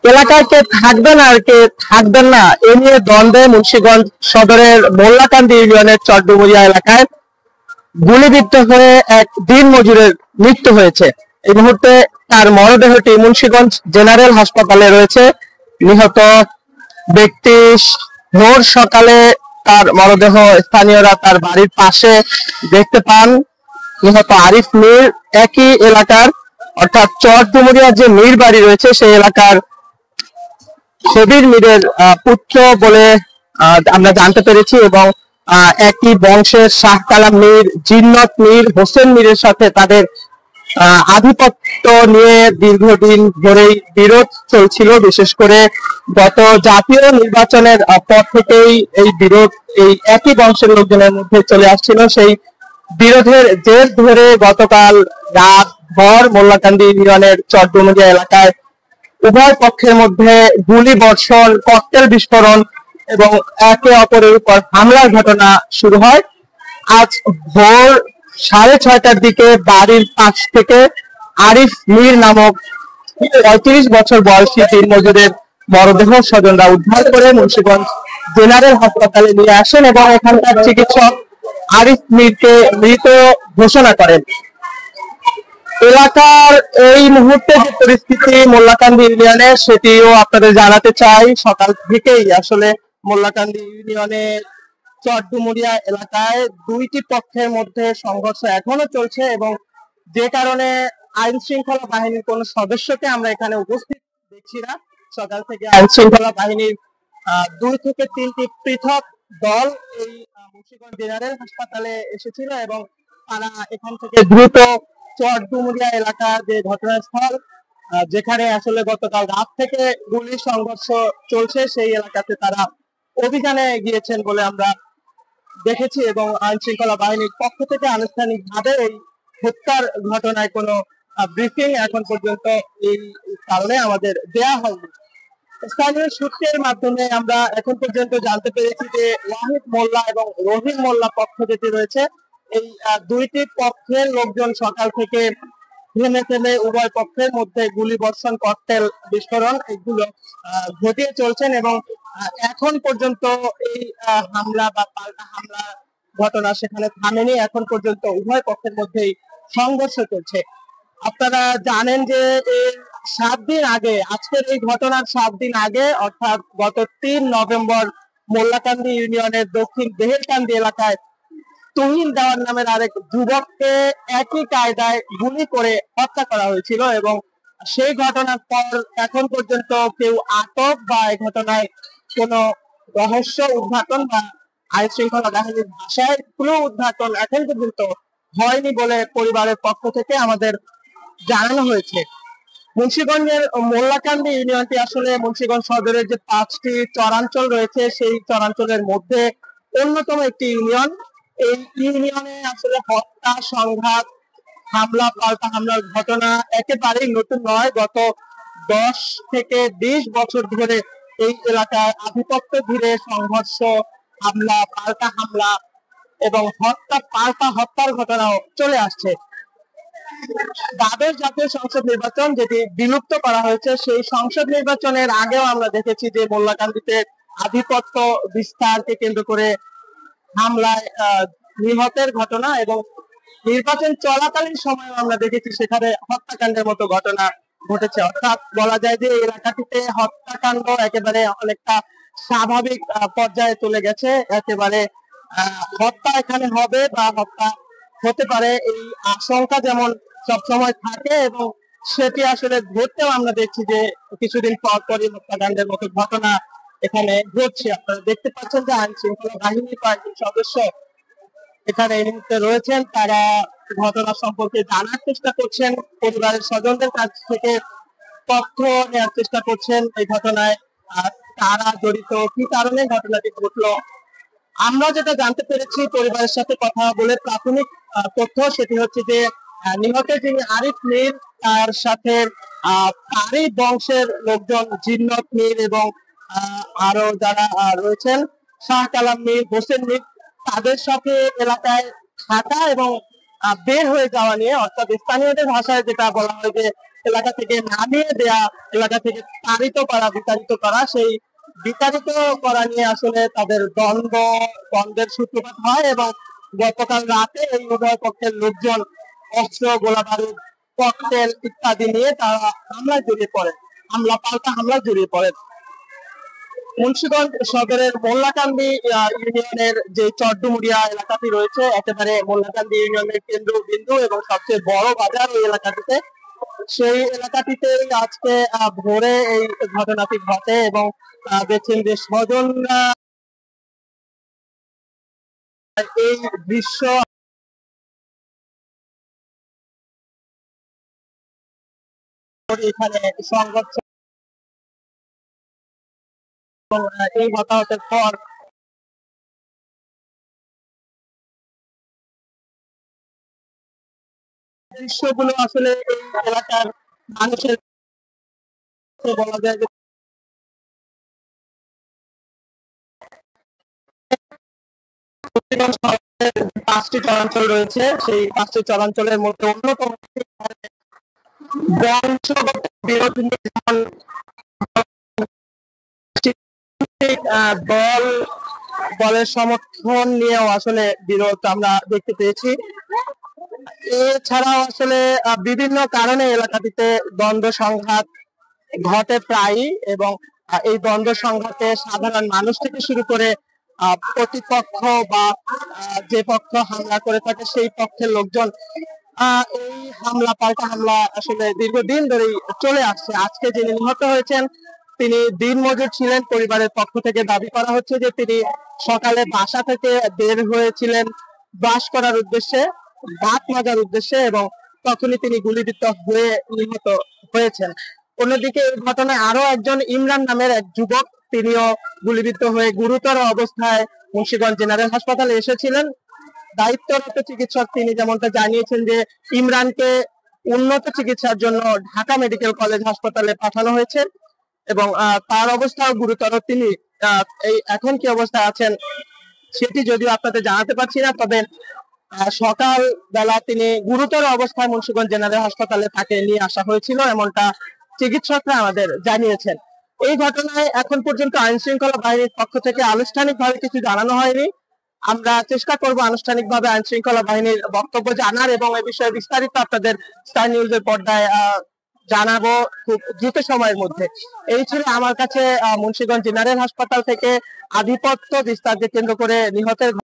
এলাকায় কে থাকবেন আর কে থাকবেন না এ নিয়ে দ্বন্দ্বে মুন্সিগঞ্জ সদরের মোল্লাকান্দি ইউনিয়নের চরডুমুরিয়া এলাকায় গুলিবিদ্ধ হয়ে এক দিন মজুরের মৃত্যু হয়েছে। এই মুহূর্তে তার মরদেহটি মুন্সিগঞ্জ জেনারেল হাসপাতালে রয়েছে। নিহত ব্যক্তি ভোর সকালে তার মরদেহ স্থানীয়রা তার বাড়ির পাশে দেখতে পান। নিহত আরিফ মীর একই এলাকার অর্থাৎ চরডুমুরিয়ার যে মীর বাড়ি রয়েছে সেই এলাকার কবির মীরের পুত্র বলে আমরা জানতে পেরেছি এবং একই বংশের শাহ কালাম মীর, জিন্নত মীর, হোসেন মীরের সাথে তাদের আধিপত্য নিয়ে দীর্ঘদিন ধরেই বিরোধ চলছিল। বিশেষ করে গত জাতীয় নির্বাচনের পর থেকেই এই বিরোধ এই একই বংশের লোকজনের মধ্যে চলে আসছিল। সেই বিরোধের জের ধরে গতকাল রাত ভর মোল্লাকান্দি ইউনিয়নের চরডুমুরিয়া এলাকায় উভয় পক্ষের মধ্যে গুলি বর্ষণ, ককটেল বিস্ফোরণ এবং একে অপরের উপর হামলার ঘটনা শুরু হয়। আজ ভোর 6:30টার দিকে বাড়ির পাশ থেকে আরিফ মীর নামক 35 বছর বয়সী দিনমজুরের মরদেহ স্বজনরা উদ্ধার করে মুন্সিগঞ্জ জেনারেল হাসপাতালে নিয়ে আসেন এবং এখানকার চিকিৎসক আরিফ মীরকে মৃত ঘোষণা করেন। এলাকার এই মুহূর্তে যে পরিস্থিতি মোল্লাকান্দি ইউনিয়নে সেটিও আপনাদের জানাতে চাই। সকাল থেকেই আসলে মোল্লাকান্দি ইউনিয়নের চরডুমুরিয়া এলাকায় দুইটি পক্ষের মধ্যে সংঘর্ষ এখনো চলছে এবং যে কারণে আইন শৃঙ্খলা বাহিনীর কোন সদস্যকে আমরা এখানে উপস্থিত দেখছি না। সকাল থেকে আইন শৃঙ্খলা বাহিনীর 2 থেকে 3টি পৃথক দল এই মুন্সিগঞ্জ জেনারেল হাসপাতালে এসেছিল এবং তারা এখান থেকে দ্রুত চরডুমুরিয়া এলাকা যে ঘটনাস্থল যেখানে আসলে গতকাল রাত থেকে গুলি সংঘর্ষ চলছে সেই এলাকাতে তারা অভিযানে গিয়েছেন বলে আমরা দেখেছি এবং আইন শৃঙ্খলা বাহিনীর পক্ষ থেকে আনুষ্ঠানিকভাবে এই হত্যার ঘটনায় কোনো ব্রিফিং এখন পর্যন্ত এই কারণে আমাদের দেয়া হয়নি। স্থানীয় সূত্রের মাধ্যমে আমরা এখন পর্যন্ত জানতে পেরেছি যে ওয়াহিদ মোল্লা এবং রহিম মোল্লা পক্ষ যেটি রয়েছে এই দুইটি পক্ষের লোকজন সকাল থেকে থেমে থেমে উভয় পক্ষের মধ্যে গুলি বর্ষণ, ককটেল বিস্ফোরণ এগুলো ঘটিয়ে চলছেন এবং এখন পর্যন্ত এই হামলা বা পাল্টা হামলা ঘটনা সেখানে থামেনি। এখন পর্যন্ত উভয় পক্ষের মধ্যেই সংঘর্ষ চলছে। আপনারা জানেন যে 7 দিন আগে, আজকের এই ঘটনার 7 দিন আগে অর্থাৎ গত 3 নভেম্বর মোল্লাকান্দি ইউনিয়নের দক্ষিণ দেহেরকান্দি এলাকায় তুহিন দেওয়ান নামের আরেক যুবককে একই কায়দায় গুলি করে হত্যা করা হয়েছিল এবং সেই ঘটনার পর এখন পর্যন্ত কেউ আটক বা এই ঘটনায় কোনো রহস্য উদ্ঘাটন বা আইন শৃঙ্খলা বাহিনীর ভাষায় ক্লু উদ্ঘাটন এখন পর্যন্ত হয়নি বলে পরিবারের পক্ষ থেকে আমাদের জানানো হয়েছে। মুন্সিগঞ্জের মোল্লাকান্দি ইউনিয়নটি আসলে মুন্সিগঞ্জ সদরের যে 5টি চরাঞ্চল রয়েছে সেই চরাঞ্চলের মধ্যে অন্যতম একটি ইউনিয়ন। এই ইউনিয়নে আসলে হত্যা, সংঘাত, হামলা, পাল্টা হামলার ঘটনা একেবারেই নতুন নয়। গত 10 থেকে 20 বছর ধরে এই এলাকায় আধিপত্য ঘিরে সংঘর্ষ, হামলা, পাল্টা হামলা এবং হত্যা, পাল্টা হত্যার ঘটনাও চলে আসছে। দ্বাদশ জাতীয় সংসদ নির্বাচন যেটি বিলুপ্ত করা হয়েছে সেই সংসদ নির্বাচনের আগেও আমরা দেখেছি যে মোল্লাকান্দিতে আধিপত্য বিস্তারকে কেন্দ্র করে হামলায় নিহতের ঘটনা এবং নির্বাচন চলাকালীন সময় আমরা দেখেছি সেখানে হত্যাকাণ্ডের মতো ঘটনা ঘটেছে। অর্থাৎ বলা যায় যে এই এলাকাটিতে হত্যাকাণ্ড একেবারে অনেকটা স্বাভাবিক পর্যায়ে চলে গেছে। একেবারে হত্যা এখানে হবে বা হত্যা হতে পারে এই আশঙ্কা যেমন সবসময় থাকে এবং সেটি আসলে ঘটতেও আমরা দেখছি যে কিছুদিন পর পরই হত্যাকাণ্ডের মতো ঘটনা এখানে ঘটছে। আপনারা দেখতে পাচ্ছেন যে আইন শৃঙ্খলা বাহিনীর কয়েকজন সদস্য এখানে এই মুহূর্তে রয়েছেন। তারা ঘটনা সম্পর্কে জানার চেষ্টা করছেন, পরিবারের স্বজনদের কাছ থেকে তথ্য নেওয়ার চেষ্টা করছেন এই ঘটনায় তারা জড়িত, কি কারণে ঘটনাটি ঘটলো। আমরা যেটা জানতে পেরেছি পরিবারের সাথে কথা বলে প্রাথমিক তথ্য সেটি হচ্ছে যে নিহতের যিনি আরিফ মীর তার সাথে তারই বংশের লোকজন জিন্নত মীর এবং আরো যারা রয়েছেন শাহ কালাম মীর, হোসেন মীর তাদের সাথে এলাকায় থাকা এবং বের হয়ে যাওয়া নিয়ে, অর্থাৎ স্থানীয়দের ভাষায় যেটা বলা হয় যে এলাকা থেকে নামিয়ে দেয়া, এলাকা থেকে তাড়িত করা, বিতাড়িত করা, সেই বিতাড়িত করা নিয়ে আসলে তাদের দ্বন্দ্বের সূত্রপাত হয় এবং গতকাল রাতে এই উভয় পক্ষের লোকজন অস্ত্র, গোলা বারুদ, ককটেল ইত্যাদি নিয়ে তারা হামলায় জড়িয়ে পড়ে, পাল্টা হামলায় জড়িয়ে পড়ে। মুন্সিগঞ্জ সদরের মোল্লাকান্দি ইউনিয়নের যে চরডুমুরিয়া এলাকাটি রয়েছে, একেবারে মোল্লাকান্দি ইউনিয়নের কেন্দ্রবিন্দু এবং সবচেয়ে বড় বাজার ওই এলাকাটিতে, সেই এলাকাটিতে আজকে ভোরে এই ঘটনাটি ঘটে এবং দেখছেন যে স্বজনরা এই দৃশ্য এখানে সংঘর্ষ এই হতাহতের পর দৃশ্যগুলো আসলে এই এলাকার মানুষের বলা যায় যে 5টি চরাঞ্চল রয়েছে, সেই 5টি চরাঞ্চলের মধ্যে অন্যতম বংশগত বিরোধ দল দলের সমর্থন নিয়েও আসলে বিরোধ আমরা দেখতে পেয়েছি। এছাড়াও আসলে বিভিন্ন কারণে এলাকাটিতে দ্বন্দ্ব সংঘাত ঘটে প্রায়ই, এবং এই দ্বন্দ্ব সংঘাতে সাধারণ মানুষ থেকে শুরু করে প্রতিপক্ষ বা যে পক্ষ হামলা করে থাকে সেই পক্ষের লোকজন এই পাল্টা হামলা আসলে দীর্ঘদিন ধরেই চলে আসছে। আজকে যিনি নিহত হয়েছেন তিনি দিনমজুর ছিলেন। পরিবারের পক্ষ থেকে দাবি করা হচ্ছে যে তিনি সকালে বাসা থেকে বের হয়েছিলেন বাস করার উদ্দেশ্যে, ভাত মাজার উদ্দেশ্যে, এবং তখনই তিনি গুলিবিদ্ধ হয়ে নিহত হয়েছেন। অন্যদিকে এই ঘটনায় আরো একজন ইমরান নামের এক যুবক, তিনিও গুলিবিদ্ধ হয়ে গুরুতর অবস্থায় মুন্সিগঞ্জ জেনারেল হাসপাতালে এসেছিলেন। দায়িত্বরত চিকিৎসক তিনি যেমনটা জানিয়েছেন যে ইমরানকে উন্নত চিকিৎসার জন্য ঢাকা মেডিকেল কলেজ হাসপাতালে পাঠানো হয়েছে এবং তার অবস্থাও গুরুতর। তিনি এই এখন কি অবস্থায় আছেন সেটি যদিও আপনাদের জানাতে পারছি না, তবে সকাল বেলা তিনি গুরুতর অবস্থায় মুন্সিগঞ্জ জেনারেল হাসপাতালে তাকে নিয়ে আসা হয়েছিল, এমনটা চিকিৎসকরা আমাদের জানিয়েছেন। এই ঘটনায় এখন পর্যন্ত আইন শৃঙ্খলা বাহিনীর পক্ষ থেকে আনুষ্ঠানিকভাবে কিছু জানানো হয়নি। আমরা চেষ্টা করব আনুষ্ঠানিকভাবে আইন শৃঙ্খলা বাহিনীর বক্তব্য জানার এবং এ বিষয়ে বিস্তারিত আপনাদের স্টার নিউজের পর্দায় জানাবো খুব দ্রুত সময়ের মধ্যে। এই ছিল আমার কাছে মুন্সিগঞ্জ জেনারেল হাসপাতাল থেকে আধিপত্য বিস্তারকে কেন্দ্র করে নিহতের